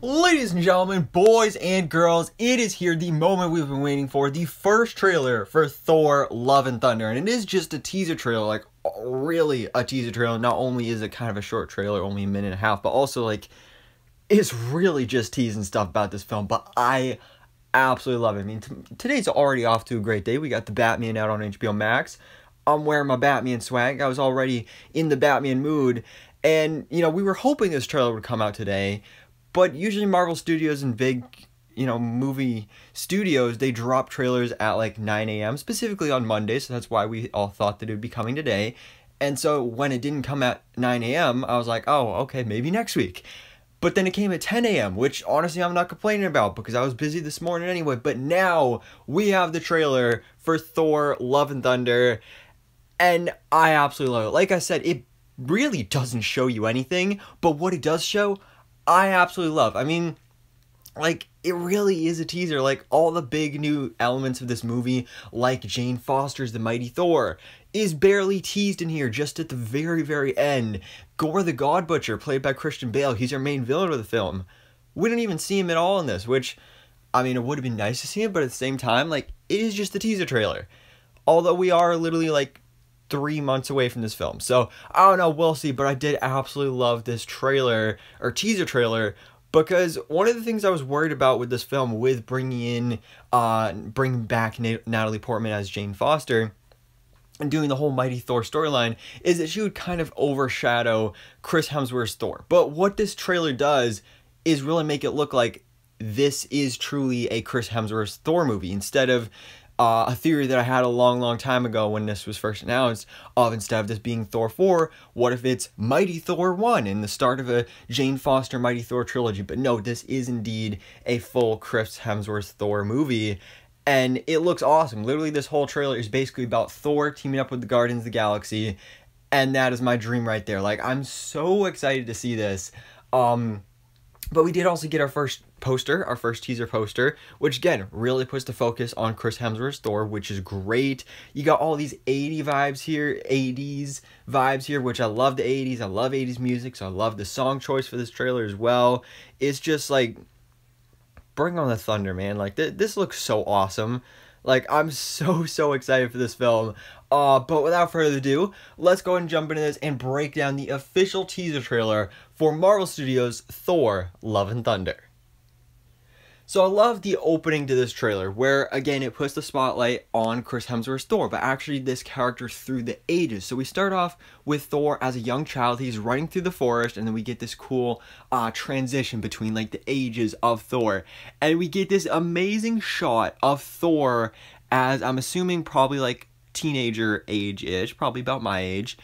Ladies and gentlemen, boys and girls, it is here, the moment we've been waiting for, the first trailer for Thor Love and Thunder. And it is just a teaser trailer, like really a teaser trailer. Not only is it kind of a short trailer, only a minute and a half, but also like it's really just teasing stuff about this film. But I absolutely love it. I mean, today's already off to a great day. We got the Batman out on HBO Max. I'm wearing my Batman swag. I was already in the Batman mood. And, you know, we were hoping this trailer would come out today. But usually Marvel Studios and big, movie studios, they drop trailers at like 9 a.m. specifically on Monday. So that's why we all thought that it would be coming today. And so when it didn't come at 9 a.m., I was like, oh, okay, maybe next week. But then it came at 10 a.m., which honestly I'm not complaining about because I was busy this morning anyway. But now we have the trailer for Thor Love and Thunder. And I absolutely love it. Like I said, it really doesn't show you anything. But what it does show, I absolutely love. I mean, like, it really is a teaser. Like, all the big new elements of this movie, like Jane Foster's The Mighty Thor, is barely teased in here just at the very, very end. Gorr the God Butcher, played by Christian Bale, he's our main villain of the film. We don't even see him at all in this, which, I mean, it would have been nice to see him, but at the same time, like, it is just a teaser trailer. Although we are literally, like, 3 months away from this film. So, I don't know, we'll see, but I did absolutely love this trailer, or teaser trailer, because one of the things I was worried about with this film, with bringing back Natalie Portman as Jane Foster, and doing the whole Mighty Thor storyline, is that she would kind of overshadow Chris Hemsworth's Thor. But what this trailer does is really make it look like this is truly a Chris Hemsworth Thor movie, instead of a theory that I had a long time ago when this was first announced, of instead of this being Thor 4, what if it's Mighty Thor 1 and the start of a Jane Foster Mighty Thor trilogy? But no, this is indeed a full Chris Hemsworth Thor movie, and it looks awesome. Literally, this whole trailer is basically about Thor teaming up with the Guardians of the Galaxy, and that is my dream right there. Like, I'm so excited to see this. But we did also get our first poster, our first teaser poster, which again really puts the focus on Chris Hemsworth's Thor, which is great. You got all these 80s vibes here, which I love the 80s. I love 80s music, so I love the song choice for this trailer as well. It's just like, bring on the thunder, man. Like, this looks so awesome. Like, I'm so excited for this film. But without further ado, let's go ahead and jump into this and break down the official teaser trailer for Marvel Studios' Thor Love and Thunder. So I love the opening to this trailer, where, again, it puts the spotlight on Chris Hemsworth's Thor, but actually this character through the ages. So we start off with Thor as a young child. He's running through the forest, and then we get this cool transition between, like, the ages of Thor. And we get this amazing shot of Thor as, I'm assuming, probably, like, teenager age-ish, probably about my age,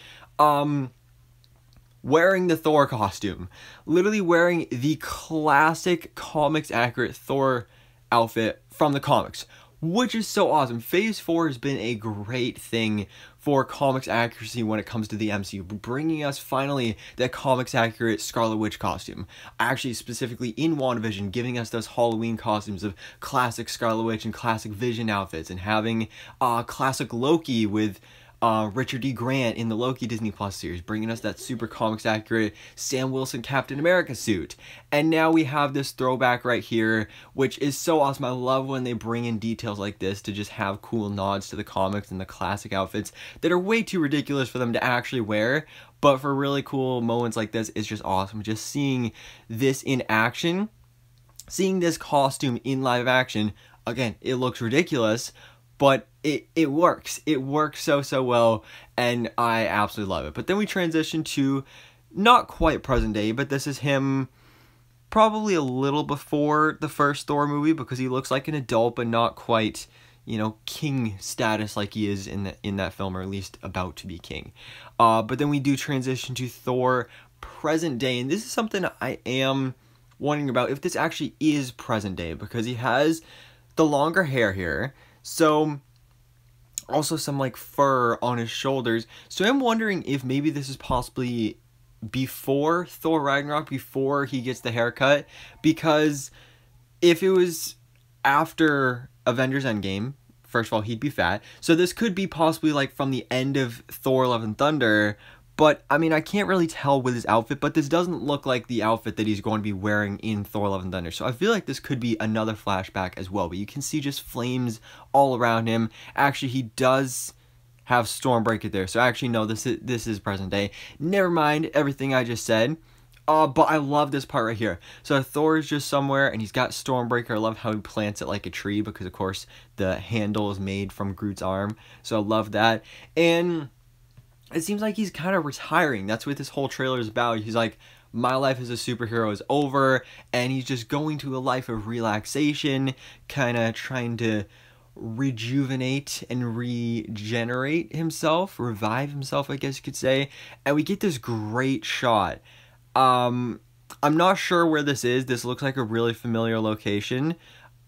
wearing the Thor costume. Literally wearing the classic comics accurate Thor outfit from the comics, which is so awesome. Phase 4 has been a great thing for comics accuracy when it comes to the MCU, bringing us finally that comics accurate Scarlet Witch costume. Actually, specifically in WandaVision, giving us those Halloween costumes of classic Scarlet Witch and classic Vision outfits, and having classic Loki with Richard D. Grant in the Loki Disney Plus series, bringing us that super comics accurate Sam Wilson Captain America suit. And now we have this throwback right here, which is so awesome. I love when they bring in details like this to just have cool nods to the comics and the classic outfits that are way too ridiculous for them to actually wear. But for really cool moments like this, it's just awesome. Just seeing this in action, seeing this costume in live action, again, it looks ridiculous, but it works. It works so well, and I absolutely love it. But then we transition to not quite present day, but this is him probably a little before the first Thor movie, because he looks like an adult, but not quite, king status like he is in that film, or at least about to be king. But then we do transition to Thor present day, and this is something I am wondering about, if this actually is present day, because he has the longer hair here. So, also some, like, fur on his shoulders. So I'm wondering if maybe this is possibly before Thor Ragnarok, before he gets the haircut. Because if it was after Avengers Endgame, first of all, he'd be fat. So this could be possibly, like, from the end of Thor Love and Thunder, But, I mean, I can't really tell with his outfit, but this doesn't look like the outfit that he's going to be wearing in Thor Love and Thunder. So I feel like this could be another flashback as well. But you can see just flames all around him. Actually, he does have Stormbreaker there. So actually, no, this is present day. Never mind everything I just said. But I love this part right here. So Thor is just somewhere, and he's got Stormbreaker. I love how he plants it like a tree, because, of course, the handle is made from Groot's arm. So I love that. And it seems like he's kind of retiring. That's what this whole trailer is about. He's like, my life as a superhero is over, and he's just going to a life of relaxation, kind of trying to rejuvenate and regenerate himself, revive himself, I guess you could say. And we get this great shot. I'm not sure where this is. This looks like a really familiar location.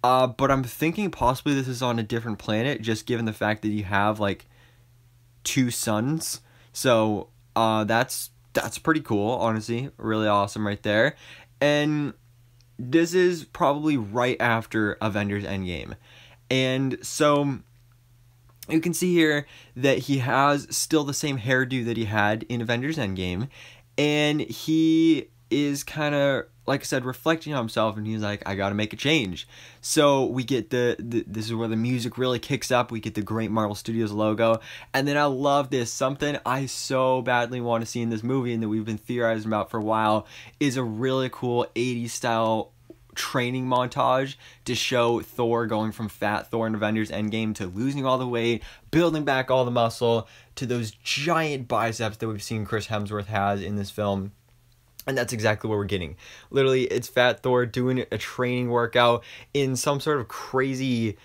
But I'm thinking possibly this is on a different planet, just given the fact that you have, like, 2 suns. So, that's pretty cool, honestly. Really awesome right there. And this is probably right after Avengers Endgame. And so you can see here that he has still the same hairdo that he had in Avengers Endgame. And he is kind of, like I said, reflecting on himself, and he's like, I gotta make a change. So we get this is where the music really kicks up. We get the great Marvel Studios logo. And then I love this. Something I so badly want to see in this movie, and that we've been theorizing about for a while, is a really cool 80s style training montage to show Thor going from fat Thor in Avengers Endgame to losing all the weight, building back all the muscle, to those giant biceps that we've seen Chris Hemsworth has in this film. And that's exactly what we're getting. Literally, it's fat Thor doing a training workout in some sort of crazy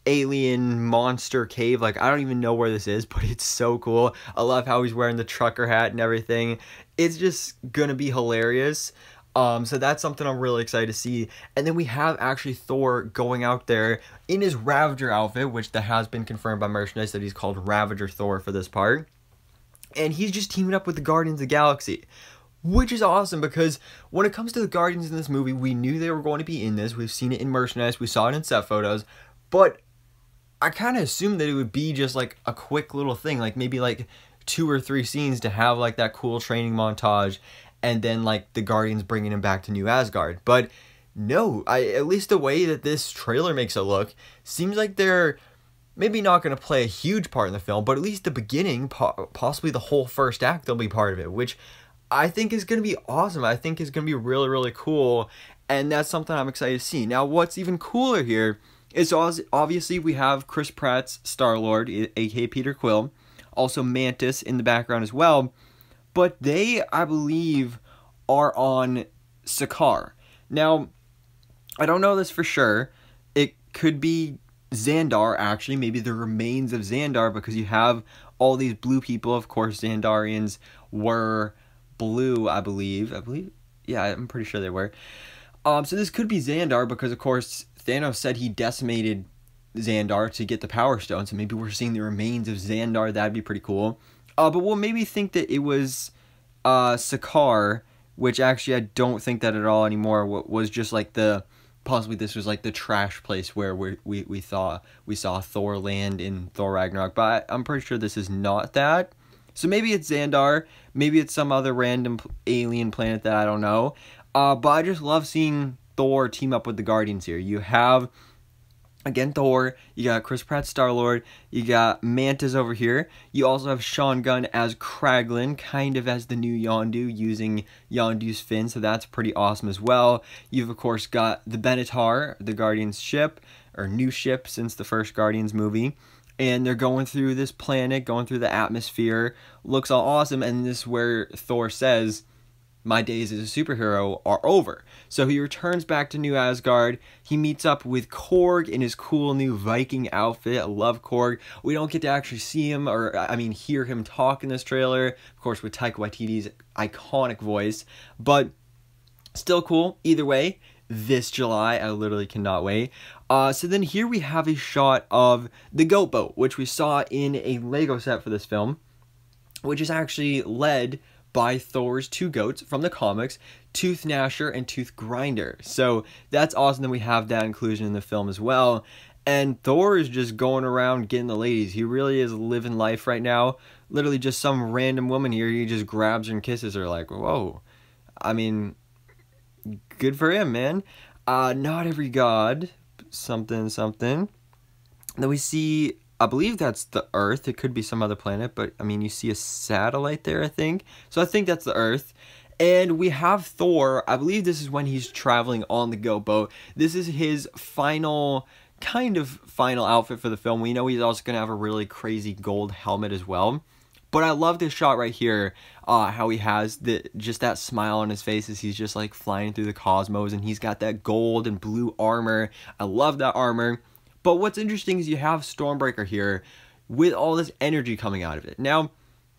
alien monster cave. Like, I don't even know where this is, but it's so cool. I love how he's wearing the trucker hat and everything. It's just gonna be hilarious. So that's something I'm really excited to see. And then we have actually Thor going out there in his Ravager outfit, which that has been confirmed by merchandise that he's called Ravager Thor for this part. And he's just teaming up with the Guardians of the Galaxy, which is awesome, because when it comes to the Guardians in this movie, we knew they were going to be in this. We've seen it in merchandise. We saw it in set photos. But I kind of assumed that it would be just like a quick little thing, like maybe like 2 or 3 scenes to have like that cool training montage, and then like the Guardians bringing him back to New Asgard. But no, at least the way that this trailer makes it look, seems like they're maybe not going to play a huge part in the film, but at least the beginning, possibly the whole first act, they'll be part of it, which I think is going to be awesome. I think is going to be really, really cool, and that's something I'm excited to see. Now, what's even cooler here is obviously we have Chris Pratt's Star-Lord, aka Peter Quill, also Mantis in the background as well, but they, I believe, are on Sakaar. Now, I don't know this for sure. It could be Xandar, actually, maybe the remains of Xandar, because you have all these blue people. Of course, Xandarians were blue, I believe. Yeah, I'm pretty sure they were. So this could be Xandar, because, of course, Thanos said he decimated Xandar to get the Power Stone, so maybe we're seeing the remains of Xandar. That'd be pretty cool. But we'll maybe think that it was Sakaar, which actually I don't think that at all anymore. What was just like possibly this was like the trash place where we saw Thor land in Thor Ragnarok, but I'm pretty sure this is not that. So maybe it's Xandar, maybe it's some other random alien planet that I don't know. But I just love seeing Thor team up with the Guardians here. You have, again, Thor, you got Chris Pratt Star-Lord, you got Mantis over here, you also have Sean Gunn as Kraglin, kind of as the new Yondu, using Yondu's fin, so that's pretty awesome as well. You've, of course, got the Benatar, the Guardians ship, or new ship since the first Guardians movie, and they're going through this planet, going through the atmosphere, looks all awesome, and this is where Thor says, my days as a superhero are over. So he returns back to New Asgard. He meets up with Korg in his cool new Viking outfit. I love Korg. We don't get to actually see him, or I mean hear him talk in this trailer, of course with Taika Waititi's iconic voice, but still cool. Either way, this July, I literally cannot wait. So then here we have a shot of the goat boat, which we saw in a Lego set for this film, which is actually led by Thor's 2 goats from the comics, Tooth Gnasher and Tooth Grinder. So that's awesome that we have that inclusion in the film as well. And Thor is just going around getting the ladies. He really is living life right now. literally just some random woman here. He just grabs her and kisses her. Like, whoa. I mean, good for him, man. Not every god. Something. Then we see, I believe that's the Earth. It could be some other planet, but I mean, you see a satellite there, I think. So I think that's the Earth. And we have Thor. I believe this is when he's traveling on the goat boat. This is his final outfit for the film. We know he's also going to have a really crazy gold helmet as well. But I love this shot right here, how he has just that smile on his face as he's just like flying through the cosmos, and he's got that gold and blue armor. I love that armor. But what's interesting is you have Stormbreaker here with all this energy coming out of it. Now,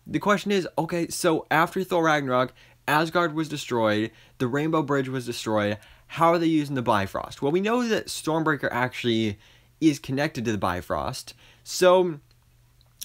the question is, okay, so after Thor Ragnarok, Asgard was destroyed, the Rainbow Bridge was destroyed. How are they using the Bifrost? Well, we know that Stormbreaker actually is connected to the Bifrost. So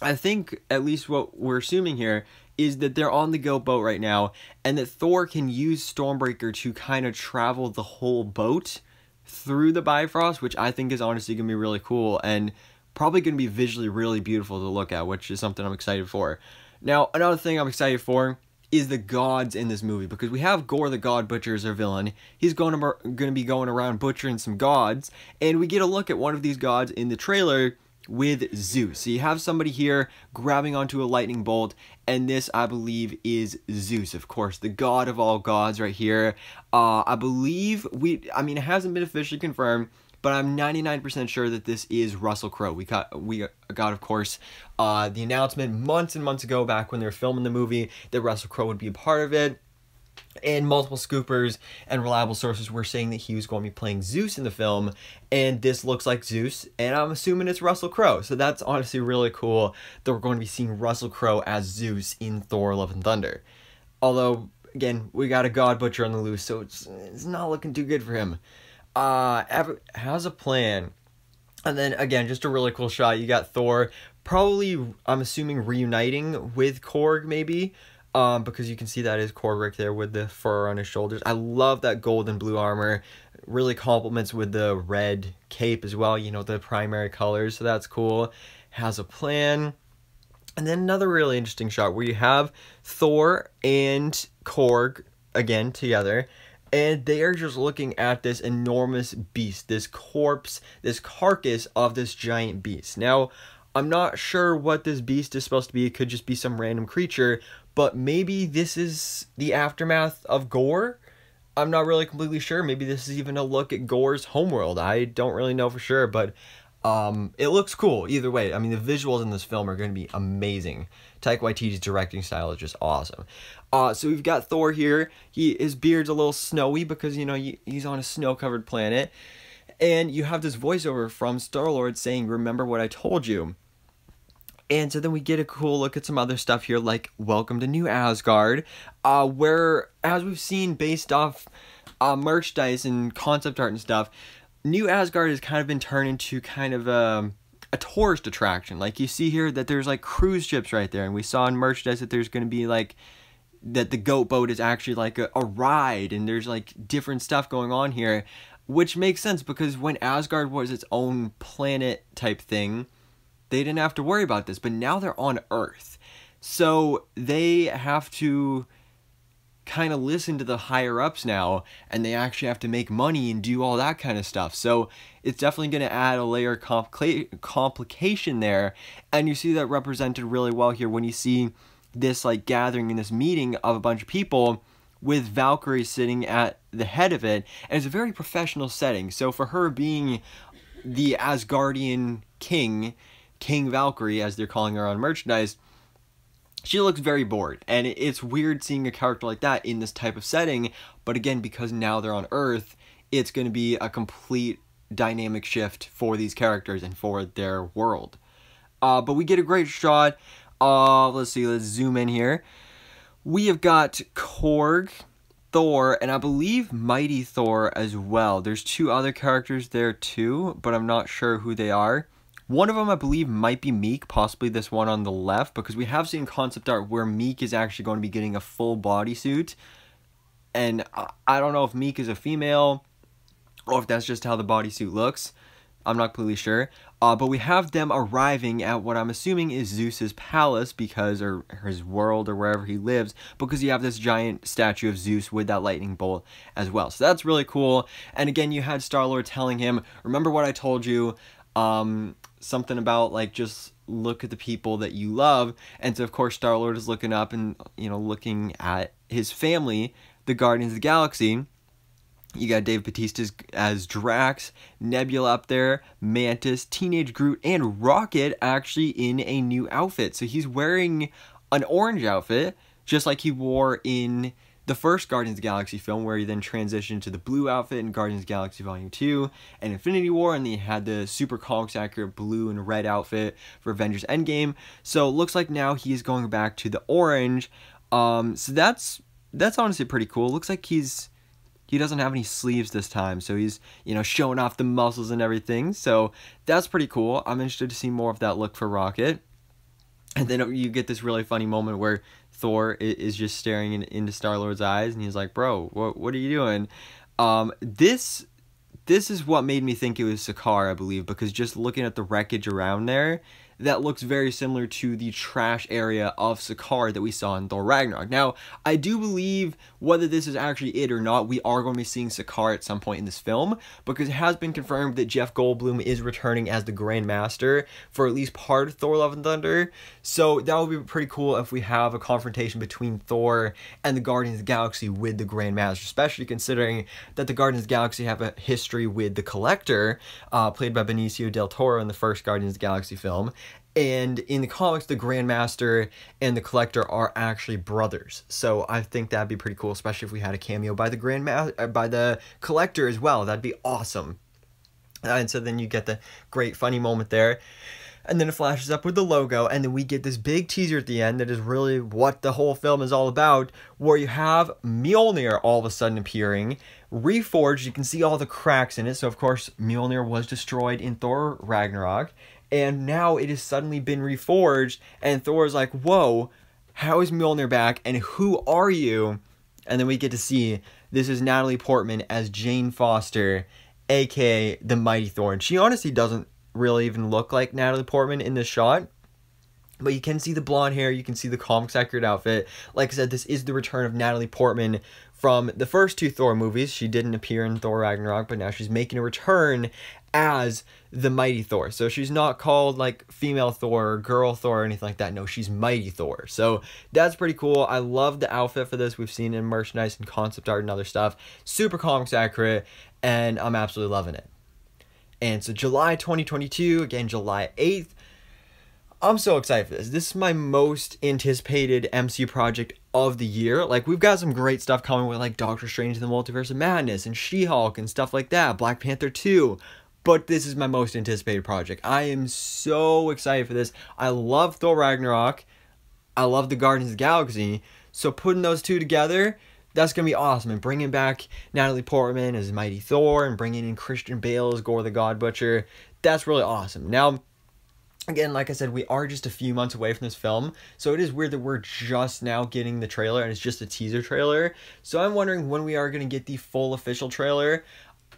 I think at least what we're assuming here is that they're on the goat boat right now, and that Thor can use Stormbreaker to kind of travel the whole boat through the Bifrost, which I think is honestly going to be really cool and probably going to be visually really beautiful to look at, which is something I'm excited for. Now, another thing I'm excited for is the gods in this movie, because we have Gorr the God Butcher as our villain. He's going to be going around butchering some gods, and we get a look at one of these gods in the trailer with Zeus. So you have somebody here grabbing onto a lightning bolt, and this, I believe, is Zeus, of course, the god of all gods right here. I believe it hasn't been officially confirmed, but I'm 99% sure that this is Russell Crowe. We got, of course, the announcement months and months ago, back when they were filming the movie, that Russell Crowe would be a part of it. And multiple scoopers and reliable sources were saying that he was going to be playing Zeus in the film, and this looks like Zeus, and I'm assuming it's Russell Crowe. So that's honestly really cool that we're going to be seeing Russell Crowe as Zeus in Thor Love and Thunder. Although, again, we got a God Butcher on the loose, so it's not looking too good for him. Has a plan. And then, again, just a really cool shot. You got Thor probably, I'm assuming, reuniting with Korg, maybe. Because you can see that is Korg right there with the fur on his shoulders. I love that gold and blue armor. Really complements with the red cape as well, you know, the primary colors, so that's cool. Has a plan. And then another really interesting shot where you have Thor and Korg, again, together. And they are just looking at this enormous beast, this corpse, this carcass of this giant beast. Now, I'm not sure what this beast is supposed to be. It could just be some random creature, but maybe this is the aftermath of Gorr. I'm not really completely sure. Maybe this is even a look at Gorr's homeworld. I don't really know for sure, but it looks cool either way. I mean, the visuals in this film are going to be amazing. Taika Waititi's directing style is just awesome. So we've got Thor here. His beard's a little snowy because, you know, he's on a snow-covered planet. And you have this voiceover from Star-Lord saying, "Remember what I told you." And so then we get a cool look at some other stuff here, like Welcome to New Asgard, where, as we've seen based off merchandise and concept art and stuff, New Asgard has kind of been turned into kind of a tourist attraction. Like, you see here that there's like cruise ships right there, and we saw in merchandise that there's going to be like, that the goat boat is actually like a ride, and there's like different stuff going on here, which makes sense because when Asgard was its own planet type thing, they didn't have to worry about this, but now they're on Earth. So they have to kind of listen to the higher ups now, and they actually have to make money and do all that kind of stuff. So it's definitely going to add a layer of complication there, and you see that represented really well here when you see this like gathering in this meeting of a bunch of people with Valkyrie sitting at the head of it, and it's a very professional setting. So for her being the Asgardian King Valkyrie, as they're calling her on merchandise, she looks very bored, and it's weird seeing a character like that in this type of setting. But again, because now they're on Earth, it's going to be a complete dynamic shift for these characters and for their world. But we get a great shot. Let's zoom in here. We have got Korg Thor, and I believe Mighty Thor as well. There's two other characters there too, but I'm not sure who they are. One of them, I believe, might be Meek, possibly this one on the left, because we have seen concept art where Meek is actually going to be getting a full bodysuit. And I don't know if Meek is a female, or if that's just how the bodysuit looks. I'm not completely sure. But we have them arriving at what I'm assuming is Zeus's palace, or his world, or wherever he lives, because you have this giant statue of Zeus with that lightning bolt as well. So that's really cool. And again, you had Star-Lord telling him, remember what I told you, something about, like, just look at the people that you love. And so, of course, Star-Lord is looking up and, you know, looking at his family, the Guardians of the Galaxy. You got Dave Bautista as Drax, Nebula up there, Mantis, Teenage Groot, and Rocket actually in a new outfit. So he's wearing an orange outfit, just like he wore in the first Guardians of the Galaxy film, where he then transitioned to the blue outfit in Guardians of the Galaxy Volume 2 and Infinity War, and then he had the super comics accurate blue and red outfit for Avengers Endgame. So it looks like now he is going back to the orange. So that's honestly pretty cool. It looks like he doesn't have any sleeves this time, so he's, you know, showing off the muscles and everything. So that's pretty cool. I'm interested to see more of that look for Rocket. And then you get this really funny moment where Thor is just staring into Star-Lord's eyes, and he's like, bro, what are you doing? This is what made me think it was Sakaar, I believe, because just looking at the wreckage around there, that looks very similar to the trash area of Sakaar that we saw in Thor Ragnarok. Now, I do believe, whether this is actually it or not, we are going to be seeing Sakaar at some point in this film, because it has been confirmed that Jeff Goldblum is returning as the Grand Master for at least part of Thor Love and Thunder. So that would be pretty cool if we have a confrontation between Thor and the Guardians of the Galaxy with the Grand Master, especially considering that the Guardians of the Galaxy have a history with the Collector, played by Benicio del Toro in the first Guardians of the Galaxy film. And in the comics, the Grandmaster and the Collector are actually brothers. So I think that'd be pretty cool, especially if we had a cameo by the Collector as well. That'd be awesome. And so then you get the great funny moment there. And then it flashes up with the logo, and then we get this big teaser at the end that is really what the whole film is all about, where you have Mjolnir all of a sudden appearing, reforged. You can see all the cracks in it. So of course, Mjolnir was destroyed in Thor Ragnarok, and now it has suddenly been reforged, and Thor's like, whoa, how is Mjolnir back, and who are you? And then we get to see this is Natalie Portman as Jane Foster, aka the Mighty Thor. And she honestly doesn't really even look like Natalie Portman in this shot, but you can see the blonde hair, you can see the comics accurate outfit. Like I said, this is the return of Natalie Portman from the first two Thor movies. She didn't appear in Thor Ragnarok, but now she's making a return as the Mighty Thor. So she's not called like female Thor or girl Thor or anything like that. No, she's Mighty Thor. So that's pretty cool. I love the outfit for this. We've seen it in merchandise and concept art and other stuff. Super comics accurate, and I'm absolutely loving it. And so July 2022, again, July 8th. I'm so excited for this. This is my most anticipated MCU project of the year. Like, we've got some great stuff coming with, like, Doctor Strange and the Multiverse of Madness and She-Hulk and stuff like that. Black Panther 2. But this is my most anticipated project. I am so excited for this. I love Thor Ragnarok. I love the Guardians of the Galaxy. So putting those two together, that's going to be awesome. And bringing back Natalie Portman as Mighty Thor and bringing in Christian Bale as Gorr the God Butcher, that's really awesome. Now, again, like I said, we are just a few months away from this film, so it is weird that we're just now getting the trailer and it's just a teaser trailer. So I'm wondering when we are going to get the full official trailer.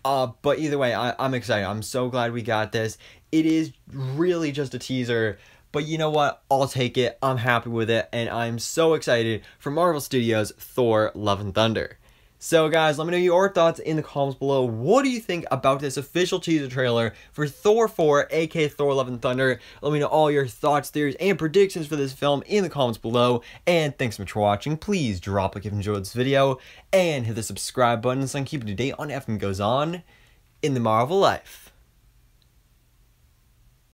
But either way, I'm excited. I'm so glad we got this. It is really just a teaser, but you know what? I'll take it. I'm happy with it, and I'm so excited for Marvel Studios' Thor Love and Thunder. So guys, let me know your thoughts in the comments below. What do you think about this official teaser trailer for Thor 4, aka Thor Love and Thunder? Let me know all your thoughts, theories, and predictions for this film in the comments below. And thanks so much for watching. Please drop a like if you enjoyed this video, and hit the subscribe button so I can keep up to date on everything that goes on in the Marvel life.